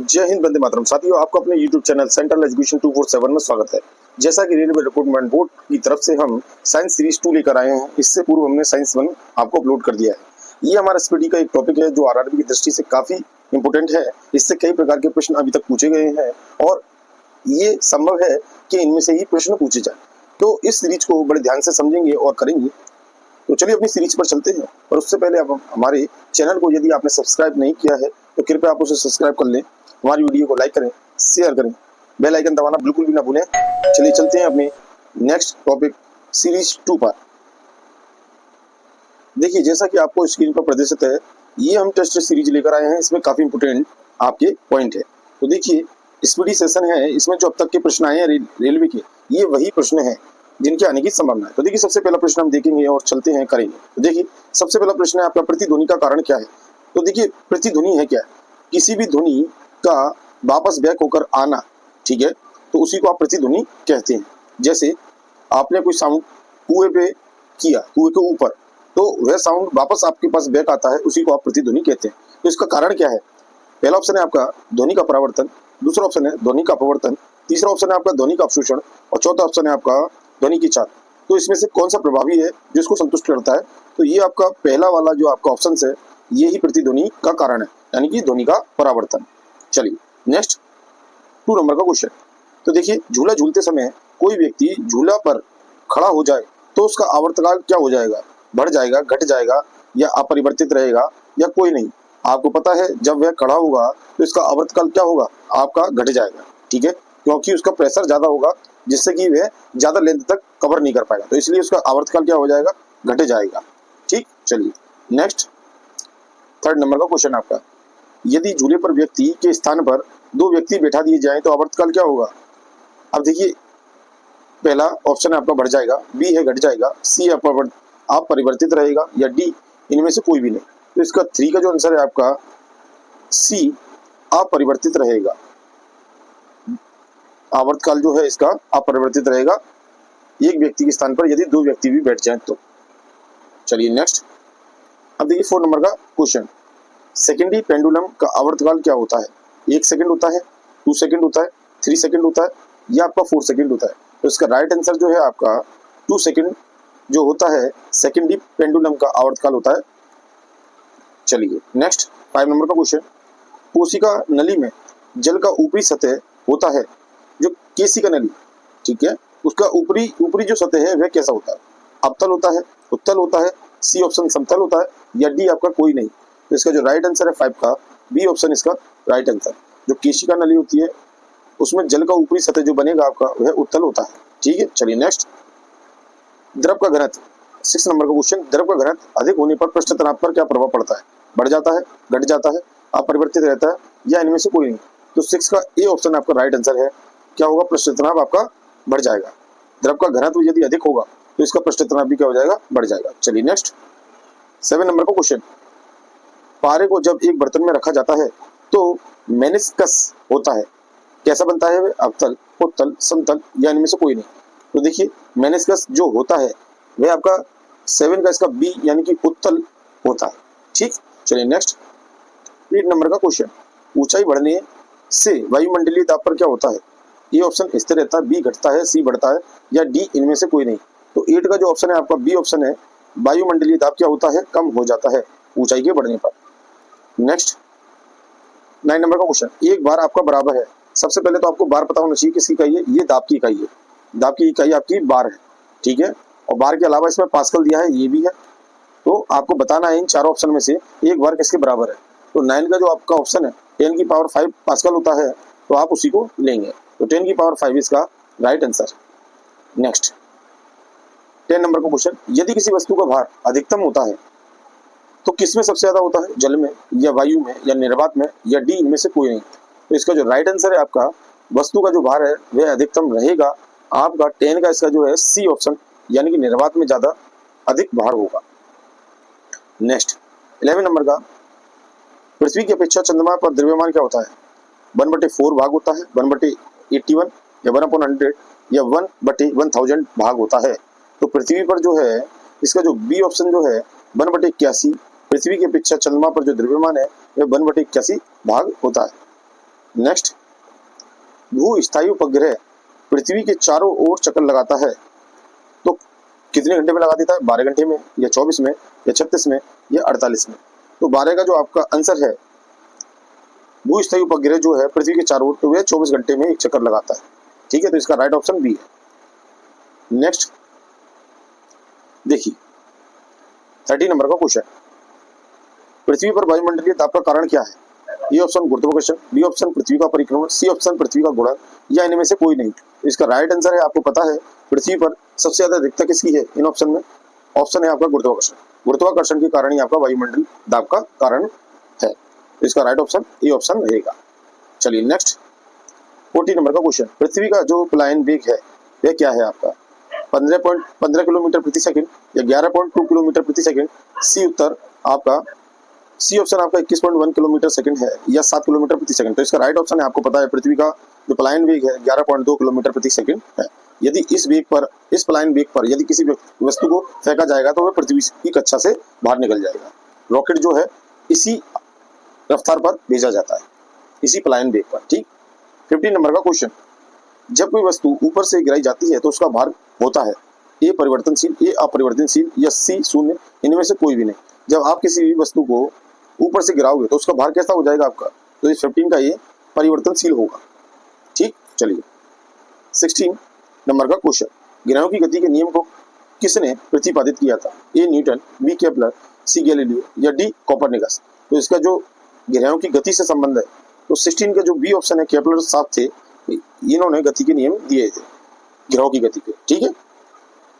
जय हिंद, वंदे मातरम। साथियों, आपको अपने YouTube चैनल सेंट्रल एजुकेशन 247 में स्वागत है। जैसा कि रेलवे रिक्रूटमेंट बोर्ड की तरफ से हम साइंस सीरीज 2 लेकर आए हैं, इससे पूर्व हमने साइंस 1 आपको अपलोड कर दिया है। ये हमारा एसपीटी का एक टॉपिक है जो आरआरबी की दृष्टि से काफी इंपोर्टेंट है। इससे कई प्रकार के प्रश्न अभी तक पूछे गए हैं और ये संभव है कि इनमें से ही प्रश्न पूछे जाए। तो इस सीरीज को बड़े ध्यान से समझेंगे और करेंगे। तो चलिए अपनी सीरीज पर चलते हैं। और उससे पहले आप हमारे चैनल को यदि आपने सब्सक्राइब नहीं किया है तो कृपया आप उसे सब्सक्राइब कर लें, हमारी वीडियो को लाइक करें, शेयर करें, बेल आइकन दबाना बिल्कुल भी ना भूलें। चलिए चलते हैं अपने नेक्स्ट टॉपिक सीरीज 2 पर। देखिए, जैसा कि आपको स्क्रीन पर प्रदर्शित है, ये हम टेस्ट सीरीज लेकर आए हैं। इसमें काफी इंपोर्टेंट आपके पॉइंट है। तो देखिए, स्पीडी सेशन है, इसमें जो अब तक के प्रश्न आए हैं रेलवे के, ये वही प्रश्न है जिनके आने की संभावना है। तो देखिए, सबसे पहला प्रश्न हम देखेंगे और चलते हैं करेंगे। तो देखिए, सबसे पहला प्रश्न है आपका, प्रतिध्वनि का कारण क्या है। तो देखिए, प्रतिध्वनि है क्या, किसी भी ध्वनि का वापस बैक होकर आना, ठीक है, तो उसी को आप प्रतिध्वनि कहते हैं। जैसे आपने कोई साउंड कुएं पे किया, कुएं के ऊपर, तो वह साउंड वापस आपके पास बैक आता है, उसी को आप प्रतिध्वनि कहते हैं। तो इसका कारण क्या है? पहला ऑप्शन है आपका ध्वनि का परावर्तन, दूसरा ऑप्शन है ध्वनि का अपवर्तन, तीसरा ऑप्शन है आपका ध्वनि का अवशोषण और चौथा ऑप्शन है आपका ध्वनि की चाल। तो इसमें से कौन सा प्रभावी है जो इसको संतुष्ट करता है? तो ये आपका पहला वाला जो आपका ऑप्शन है, ये ही प्रतिध्वनि का कारण है, यानी कि ध्वनि का परावर्तन। चलिए नेक्स्ट 2 नंबर का क्वेश्चन। तो देखिए, झूला झूलते समय कोई व्यक्ति झूला पर खड़ा हो जाए तो उसका आवर्तकाल क्या हो जाएगा? बढ़ जाएगा, घट जाएगा या अपरिवर्तित रहेगा या कोई नहीं? आपको पता है, जब वह खड़ा होगा तो इसका आवर्तकाल क्या होगा? आपका घट जाएगा, ठीक है, क्योंकि उसका प्रेशर ज्यादा होगा, जिससे कि वह ज्यादा लेंथ तक कवर नहीं कर पाएगा। तो इसलिए उसका आवर्तकाल क्या हो जाएगा? घट जाएगा। ठीक, चलिए नेक्स्ट 3rd नंबर का क्वेश्चन आपका। यदि झूले पर व्यक्ति के स्थान पर 2 व्यक्ति बैठा दिए जाएं तो आवर्तकाल क्या होगा? अब देखिए, पहला ऑप्शन है आपका बढ़ जाएगा, बी है घट जाएगा, सी अपरिवर्तित रहेगा या डी इनमें से कोई भी नहीं। तो इसका 3 का जो आंसर है आपका सी, अपरिवर्तित रहेगा। आवर्तकाल जो है इसका अपरिवर्तित रहेगा एक व्यक्ति के स्थान पर यदि 2 व्यक्ति भी बैठ जाएं तो। चलिए नेक्स्ट, अब देखिए 4 नंबर का क्वेश्चन। सेकेंडरी पेंडुलम का आवर्तकाल क्या होता है? 1 सेकंड होता है, 2 सेकंड होता है, 3 सेकंड होता है या आपका 4 सेकंड होता है? तो इसका राइट आंसर जो है आपका 2 सेकंड जो होता है, सेकेंडरी पेंडुलम का आवर्तकाल होता है। चलिए नेक्स्ट 5 नंबर का क्वेश्चन। कोशिका नली में जल का ऊपरी सतह होता है, जो केशिका नली, ठीक है, उसका ऊपरी जो सतह है वह कैसा होता है? अवतल होता है, उत्तल होता है, सी ऑप्शन समतल होता है या डी आपका कोई नहीं? तो इसका जो राइट आंसर है 5 का बी ऑप्शन इसका राइट आंसर। जो केशिका नली होती है उसमें जल का ऊपरी सतह जो बनेगा आपका वह उत्तल होता है। ठीक है, चलिए नेक्स्ट, द्रव का घनत्व 6 नंबर का क्वेश्चन। द्रव का घनत्व अधिक होने पर पृष्ठ तनाव पर क्या प्रभाव पड़ता है? बढ़ जाता है, घट जाता है, अपरिवर्तित रहता है या इनमें से कोई नहीं? तो 6 का ए ऑप्शन आपका राइट आंसर है। क्या होगा? पृष्ठ तनाव आपका बढ़ जाएगा। द्रव का घनत्व यदि अधिक होगा तो इसका पृष्ठ तनाव भी क्या हो जाएगा? बढ़ जाएगा। चलिए नेक्स्ट 7 नंबर का क्वेश्चन। पारे को जब एक बर्तन में रखा जाता है तो मेनिस्कस होता है, कैसा बनता है? अवतल, उत्तल, समतल या इनमें से कोई नहीं? तो देखिए, मेनिस्कस जो होता है वह आपका 7 का इसका बी यानी कि उत्तल होता है। ठीक, चलिए नेक्स्ट 8 नंबर का क्वेश्चन। ऊंचाई बढ़ने से वायुमंडलीय दाब पर क्या होता है? ए ऑप्शन स्थिर रहता है, बी घटता है, सी बढ़ता है या डी इनमें से कोई नहीं? तो 8 का जो ऑप्शन है आपका बी ऑप्शन है, वायुमंडलीय दाब क्या होता है? कम हो जाता है ऊंचाई के बढ़ने पर। नेक्स्ट 9 नंबर का क्वेश्चन। एक बार आपका बराबर है, सबसे पहले तो आपको बार पता होना चाहिए किसकी इकाई है? ये दाब की इकाई है, दाब की इकाई आपकी बार है, ठीक है, और बार के अलावा इसमें पास्कल दिया है, ये भी है। तो आपको बताना है इन 4 ऑप्शन में से एक बार किसके बराबर है। तो 9 का जो आपका ऑप्शन है 10 की पावर 5 पास्कल होता है, तो आप उसी को लेंगे। तो 10 की पावर 5 इसका राइट आंसर। नेक्स्ट 10 नंबर का क्वेश्चन। यदि किसी वस्तु का भार अधिकतम होता है तो किस में सबसे ज्यादा होता है, जल में या वायु में या निर्वात में या डी इनमें से कोई नहीं। तो इसका जो राइट आंसर है आपका, वस्तु का जो भार है वह अधिकतम रहेगा आपका 10 का, इसका जो है सी ऑप्शन, यानी कि निर्वात में ज्यादा अधिक भार होगा। नेक्स्ट 11 नंबर का, पृथ्वी की अपेक्षा चंद्रमा पर द्रव्यमान क्या होता है, 1/4 भाग होता है, 1/81 या 1/100 या 1/1000 भाग होता है। तो पृथ्वी पर जो है इसका जो बी ऑप्शन जो है 1/81, पृथ्वी की अपेक्षा चंद्रमा पर जो द्रव्यमान है वह 1/81 भाग होता है। नेक्स्ट, भू स्थायी उपग्रह पृथ्वी के चारों ओर चक्कर लगाता है तो कितने घंटे में लगा देता है, 12 घंटे में या 24 में या 36 में या 48 में। तो 12 का जो आपका आंसर है, भू स्थायी उपग्रह जो है पृथ्वी के चारों ओर, तो वह 24 घंटे में एक चक्कर लगाता है। ठीक है, तो इसका राइट ऑप्शन बी है। नेक्स्ट देखिए 30 नंबर का क्वेश्चन, पृथ्वी पर वायुमंडलीय दाब का कारण क्या है, ए ऑप्शन गुरुत्वाकर्षण, बी ऑप्शन पृथ्वी का परिक्रमण, सी ऑप्शन पृथ्वी का गुणन या इनमें से कोई नहीं। तो इसका राइट आंसर है, आपको पता है पृथ्वी पर सबसे ज्यादा अधिकता किसकी है इन ऑप्शन में, ऑप्शन है आपका गुरुत्वाकर्षण। गुरुत्वाकर्षण के कारण ही आपका वायुमंडल दाब का कारण है। तो इसका राइट ऑप्शन ए ऑप्शन रहेगा। चलिए नेक्स्ट 40 नंबर का क्वेश्चन, पृथ्वी का जो पलायन वेग है वह क्या है आपका, 15.15 किलोमीटर प्रति सेकंड या 11.2 किलोमीटर प्रति सेकंड। सी उत्तर आपका, सी ऑप्शन आपका 21.1 किलोमीटर सेकंड है या 7 किलोमीटर प्रति सेकंड। तो इसका राइट ऑप्शन है, आपको पता है पृथ्वी का जो पलायन वेग है 11.2 किलोमीटर प्रति सेकंड है। यदि इस वेग पर, इस पलायन वेग पर यदि किसी वस्तु को फेंका जाएगा तो वह पृथ्वी की कक्षा से बाहर निकल जाएगा। रॉकेट जो है इसी रफ्तार पर भेजा जाता है, इसी पलायन वेग पर। ठीक। 15 नंबर का क्वेश्चन, जब कोई वस्तु ऊपर से गिराई जाती है तो उसका भार होता है ए परिवर्तनशील, ए अपरिवर्तनशील या सी शून्य, इनमें से कोई भी नहीं। जब आप किसी भी वस्तु को ऊपर से गिराओगे तो उसका भार कैसा हो जाएगा आपका, तो इस 15 का ये परिवर्तनशील होगा। ठीक। चलिए 16 नंबर का क्वेश्चन, ग्रहों की गति के नियम को किसने प्रतिपादित किया था, A Newton, B Kepler, C Galileo या डी कोपरनिकस। तो इसका जो ग्रहों की गति से संबंध है, तो 16 का जो बी ऑप्शन है, केपलर साहब थे, इन्होंने गति के नियम दिए थे ग्रहों की गति के। ठीक है।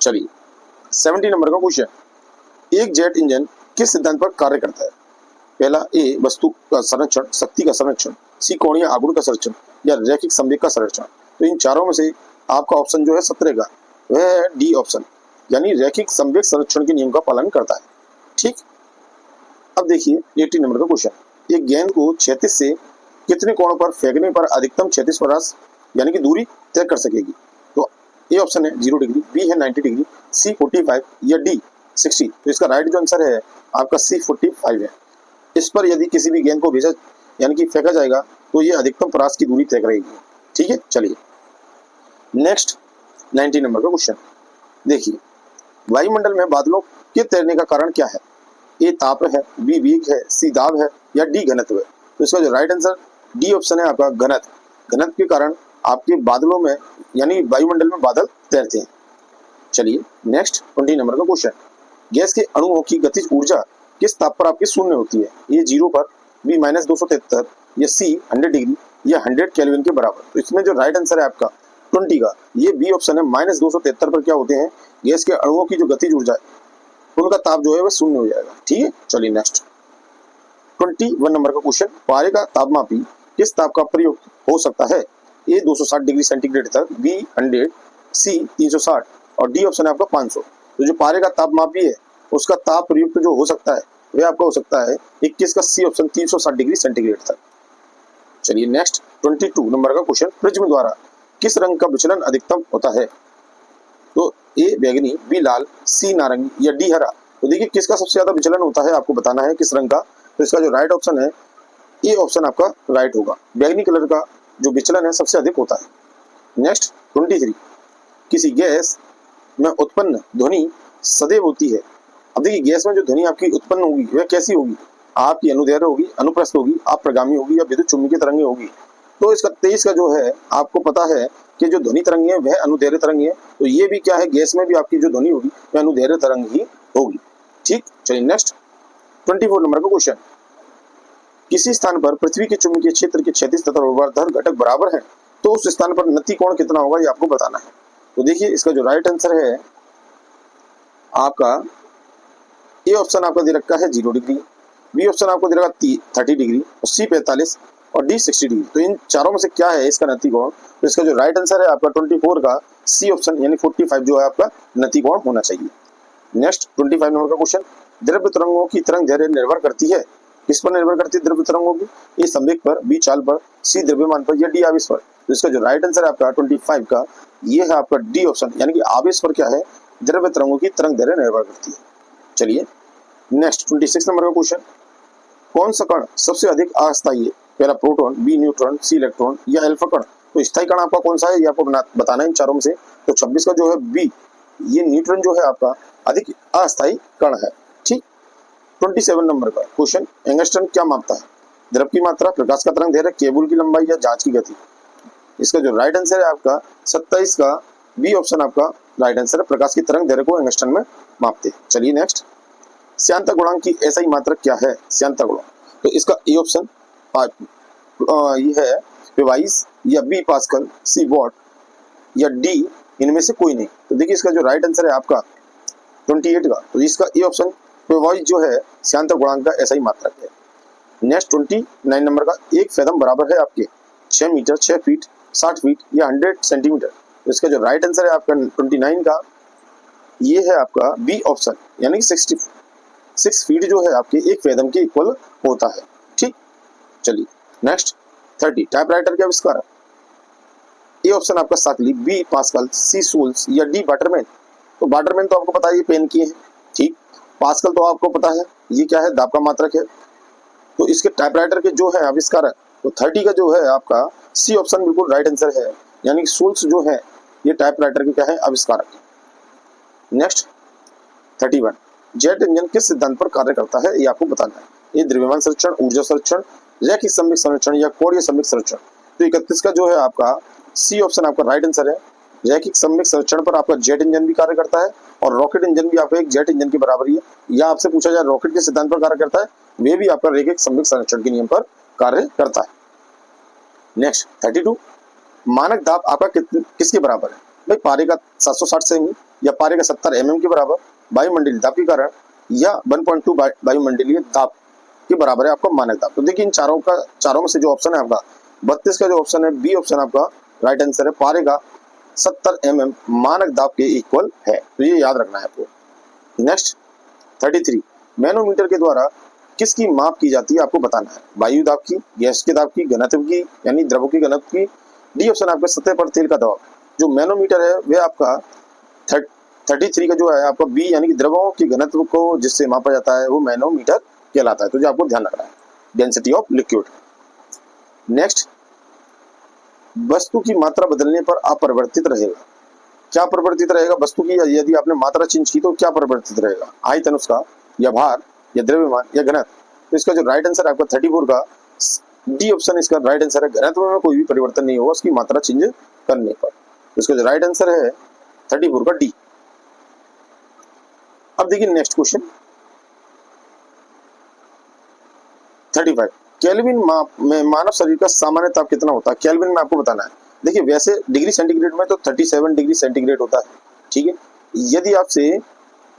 चलिए 17 नंबर का क्वेश्चन, एक जेट इंजन किस सिद्धांत पर कार्य करता है, पहला ए वस्तु का संरक्षण, शक्ति का संरक्षण, सी कोणीय आघूर्ण का संरक्षण या रैखिक संवेग का संरक्षण। तो इन चारों में से आपका ऑप्शन जो है 17 का वह है डी ऑप्शन, यानी रैखिक संवेग संरक्षण के नियम का पालन करता है। ठीक। अब देखिए 18 नंबर का क्वेश्चन, एक गेंद को क्षैतिज से कितने कोण पर फेंकने पर अधिकतम क्षैतिज प्रयास यानी कि दूरी तय कर सकेगी। तो ए ऑप्शन है 0 डिग्री, बी है 90 डिग्री, सी 45 या डी 60। तो इसका राइट जो आंसर है आपका सी 45 है। इस पर यदि किसी भी गेंद को भेजा यानी कि फेंका जाएगा तो ये अधिकतम प्रयास की दूरी तय करेगी। ठीक है। चलिए नेक्स्ट 19 नंबर का क्वेश्चन, देखिए वायुमंडल में बादलों के तैरने का कारण क्या है, ए ताप है, बी वेग है, सी दाब है या डी घनत्व है। तो इसका जो राइट आंसर डी ऑप्शन है आपका घनत्व। घनत्व के कारण आपके बादलों में यानी वायुमंडल में बादल तैरते हैं। चलिए नेक्स्ट 20 नंबर का क्वेश्चन, गैस के अणुओं की गतिज ऊर्जा किस ताप पर आपकी शून्य होती है, ए 0 पर, बी -273 या सी 100 डिग्री या 100 केल्विन के बराबर। तो इसमें जो राइट आंसर है आपका 20 का, ये बी ऑप्शन है, -273 पर क्या होते हैं, गैस के अणुओं की जो गतिज ऊर्जा है उनका ताप जो है वह शून्य हो जाएगा। ठीक है। चलिए नेक्स्ट 21 नंबर का क्वेश्चन, पारे का तापमापी किस ताप का प्रयोग हो सकता है, ए 260 डिग्री सेंटीग्रेड तक, बी 100, सी 360 और डी ऑप्शन है आपका 500। तो जो पारे का तापमापी है उसका ताप प्रयुक्त जो हो सकता है वह आपका हो सकता है 21 का सी ऑप्शन 360 डिग्री सेंटीग्रेड तक। चलिए नेक्स्ट 22 नंबर का क्वेश्चन, प्रिज्म द्वारा किस रंग का विचलन अधिकतम होता है, तो ए बैगनी, बी लाल, सी नारंगी या डी हरा। तो देखिए किसका सबसे ज्यादा विचलन होता है आपको बताना है किस रंग का। तो इसका जो राइट ऑप्शन है ए ऑप्शन आपका राइट होगा, बैगनी कलर का जो विचलन है सबसे अधिक होता है। नेक्स्ट 23, किसी गैस में उत्पन्न ध्वनि सदैव होती है। अब देखिए गैस में जो ध्वनि आपकी उत्पन्न होगी वह कैसी होगी, आपकी अनुदैर्घ्य होगी, अनुप्रस्थ होगी, अप्रगामी होगी या विद्युत चुम्बकीय तरंगे होगी। तो इसका 23 का जो है आपको पता है कि जो ध्वनि तरंग है वह अनुदैर्घ्य तरंग है। तो ये भी क्या है, गैस में भी आपकी जो ध्वनि होगी वह अनुदैर्घ्य तरंग ही होगी। ठीक। चलिए नेक्स्ट 24 नंबर का क्वेश्चन, किसी स्थान पर पृथ्वी के चुंबकीय क्षेत्र के क्षैतिज तथा ऊर्ध्वाधर घटक बराबर है तो उस स्थान पर नति कोण कितना होगा ये आपको बताना है। तो देखिए इसका जो राइट आंसर है आपका ए ऑप्शन आपका दे रखा है 0 डिग्री, बी ऑप्शन आपको दे रखा 30 डिग्री और सी 45 और डी 60 डिग्री। तो इन चारों में से क्या है इसका नतिकोण? तो इसका जो राइट आंसर है आपका 24 का सी ऑप्शन यानी 45 जो है आपका नतिकोण होना चाहिए। नेक्स्ट 25 नंबर का क्वेश्चन, द्रव्य तरंगों की तरंग दैर्घ्य निर्भर करती है, किस पर निर्भर करती है द्रव्य तरंगों की? ए संवेग पर, बी चाल पर, सी द्रव्यमान पर या डी आवेश पर। तो इसका जो राइट आंसर है आपका 25 का ये है आपका डी ऑप्शन यानी कि आवेश पर क्या है द्रव्य तरंगों की तरंग दैर्घ्य निर्भर करती है। चलिए नेक्स्ट 26 नंबर का क्वेश्चन, कौन सा कण सबसे अधिक अस्थायी है? पहला प्रोटॉन, बी न्यूट्रॉन, सी इलेक्ट्रॉन या अल्फा कण। तो स्थायी कण आपका कौन सा है ये आपको बताना है इन चारों में से। तो 26 का जो है बी, ये न्यूट्रॉन जो है आपका अधिक अस्थायी कण है। ठीक। 27 नंबर का क्वेश्चन, एंगस्ट्रम क्या मापता है? द्रव की मात्रा, प्रकाश का तरंग दैर्घ्य, केबल की लंबाई या जांच की गति। इसका जो राइट आंसर है आपका 27 का बी ऑप्शन आपका राइट आंसर है, प्रकाश की तरंग दैर्घ्य को एंगस्ट्रम में मापते हैं। चलिए नेक्स्ट, श्यानता गुणांक की ऐसा मात्रक क्या है? श्यानता गुणांक, तो इसका ए ऑप्शन ये है 22 या बी पास्कल, सी वॉट या डी इनमें से कोई नहीं। तो देखिए इसका जो राइट आंसर है आपका 28 का, तो इसका ए ऑप्शन 22 जो है श्यानता गुणांक का ऐसा ही मात्रक है। नेक्स्ट 29 नंबर का, एक फेदम बराबर है आपके 6 मीटर, 6 फीट, 60 फीट या 100 सेंटीमीटर। तो इसका जो राइट आंसर है आपका 29 का ये है आपका बी ऑप्शन यानी कि 66 फीट जो है आपके एक फेदम के इक्वल होता है। ठीक। चलिए नेक्स्ट 30, टाइपराइटर के आविष्कार। ए ऑप्शन आपका साकली, बी पास्कल, सी सोल्स या डी वाटरमैन। तो वाटरमैन तो आपको पता है ये पेन की है। ठीक। पास्कल तो आपको पता है ये क्या है दाब का मात्रक है। तो इसके टाइपराइटर के जो है आविष्कार तो 30 का जो है आपका सी ऑप्शन बिल्कुल राइट आंसर है यानी कि सोल्स जो है ये टाइपराइटर के क्या है आविष्कारक। नेक्स्ट 31, जेट इंजन किस सिद्धांत पर कार्य करता है ये आपको बताना है। ये द्रव्यमान संरक्षण, ऊर्जा संरक्षण, रैखिक सममित संरक्षण या कोणीय सममित संरक्षण। तो 31 का जो है आपका सी ऑप्शन आपका राइट आंसर है। रैखिक सममित संरक्षण पर आपका जेट इंजन भी कार्य करता है और रॉकेट इंजन भी आपका एक जेट इंजन की बराबर ही है। या आपसे पूछा जाए रॉकेट के सिद्धांत पर कार्य करता है, वे भी आपका रैखिक सममित संरक्षण के नियम पर कार्य करता है। नेक्स्ट 32, मानक दाब आपका किसके बराबर है? भाई पारे का 760 सेमी या पारे का 70 mm के बराबर वायुमंडलीय दाब के कारण या 1.2 वायुमंडलीय दाब के बराबर है आपका मानक दाब। तो देखिए इन चारों में से जो ऑप्शन है आपका 32 का जो ऑप्शन है बी ऑप्शन आपका राइट आंसर है, पारे का 70 mm मानक दाब के इक्वल है। तो ये याद रखना है आपको। नेक्स्ट 33, मैनोमीटर के द्वारा किसकी माप की जाती है आपको बताना है। वायु दाब की, गैस के दाब की, घनत्व की यानी द्रवों की घनत्व की, डी ऑप्शन आपका सतह पर तेल का दबाव। जो मैनोमीटर है वह आपका 33 का जो है आपका बी यानी कि द्रवों की घनत्व को जिससे मापा जाता है वो मैनोमीटर कहलाता है। तो जो आपको ध्यान रखना है, डेंसिटी ऑफ लिक्विड। नेक्स्ट, वस्तु की मात्रा बदलने पर अपरिवर्तित रहेगा। क्या परिवर्तित रहेगा? वस्तु की यदि आपने मात्रा चेंज की तो क्या परिवर्तित रहेगा? आयतन उसका या भार या द्रव्यमान या घनत्व। तो इसका जो राइट आंसर है आपका 34 का डी ऑप्शन इसका राइट आंसर है। घनत्व में कोई भी परिवर्तन नहीं होगा उसकी मात्रा चेंज करने पर। तो इसका जो राइट आंसर है 34 का डी। अब देखिए नेक्स्ट क्वेश्चन 35, केल्विन में मानव शरीर का सामान्य ताप कितना होता है? केल्विन में आपको बताना है। देखिए वैसे डिग्री सेंटीग्रेड में तो 37 डिग्री सेंटीग्रेड होता है। ठीक है। यदि आपसे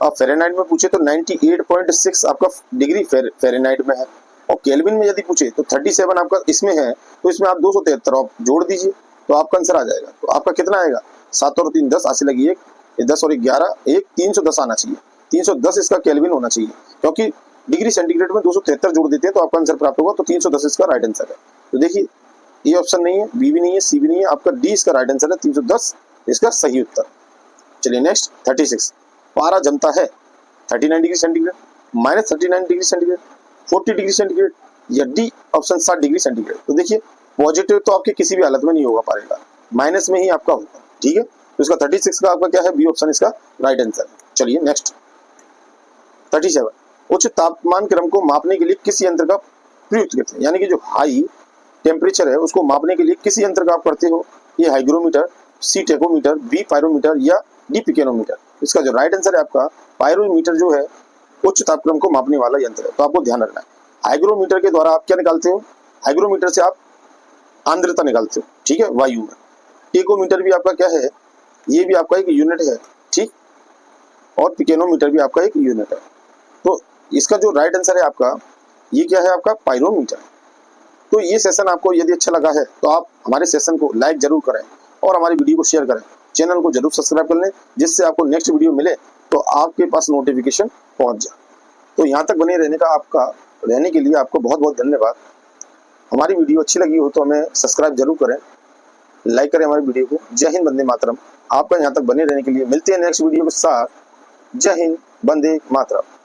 फ़ारेनहाइट में पूछे तो 98.6 आपका डिग्री फ़ारेनहाइट में है और केल्विन में यदि पूछे तो 37 आपका इसमें है। तो इसमें आप 273 आप जोड़ दीजिए तो आपका आंसर आ जाएगा। तो आपका कितना आएगा? 7 और 3 10 80 लगी 1, 10 और 11 1 310 आना चाहिए। 310 इसका केल्विन होना चाहिए क्योंकि डिग्री सेंटीग्रेड में 273 जोड़ देते हैं तो आपका आंसर प्राप्त होगा। तो 310 इसका राइट आंसर है। तो देखिए ये ऑप्शन नहीं है, बी भी नहीं है, सी भी नहीं है, आपका डी इसका राइट आंसर है। 310 इसका सही उत्तर। चलिए नेक्स्ट 36, पारा जमता है 39 degree centigrade, -39 degree centigrade, 40 degree centigrade या डी ऑप्शन 60 डिग्री सेंटीग्रेड। तो देखिए पॉजिटिव तो आपके किसी भी हालत में नहीं होगा पारेगा, माइनस में ही आपका होगा। ठीक है। तो इसका 36 का आपका क्या है? बी ऑप्शन इसका राइट आंसर। चलिए नेक्स्ट 37, उच्च तापमान क्रम को मापने के लिए किस यंत्र का प्रयुक्त करते हैं? यानी कि जो हाई टेम्परेचर है उसको मापने के लिए किस यंत्र का आप करते हो? ए हाइग्रोमीटर, सी टेकोमीटर, बी पायरोमीटर या डी पिकेनोमीटर। इसका जो राइट आंसर है आपका पायरोमीटर जो है उच्च तापक्रम को मापने वाला यंत्र है। तो आपको ध्यान रखना है हाइग्रोमीटर के द्वारा आप क्या निकालते हो? हाइग्रोमीटर से आप आर्द्रता निकालते हो। ठीक है, वायु में। टेकोमीटर भी आपका क्या है? ये भी आपका एक यूनिट है। ठीक। और पिकेनोमीटर भी आपका एक यूनिट है। तो इसका जो राइट आंसर है आपका, ये क्या है आपका, पायरोमीटर। तो ये सेशन आपको यदि अच्छा लगा है तो आप हमारे सेशन को लाइक जरूर करें और हमारी वीडियो को शेयर करें। चैनल को जरूर सब्सक्राइब कर लें, जिससे आपको नेक्स्ट वीडियो मिले तो आपके पास नोटिफिकेशन पहुंच जाए। तो यहाँ तक बने रहने के लिए आपको बहुत बहुत धन्यवाद। हमारी वीडियो अच्छी लगी हो तो हमें सब्सक्राइब जरूर करें, लाइक करें हमारी वीडियो को। जय हिंद, वंदे मातरम। आपका यहाँ तक बने रहने के लिए मिलते हैं नेक्स्ट वीडियो के साथ। जय हिंद, वंदे मातरम।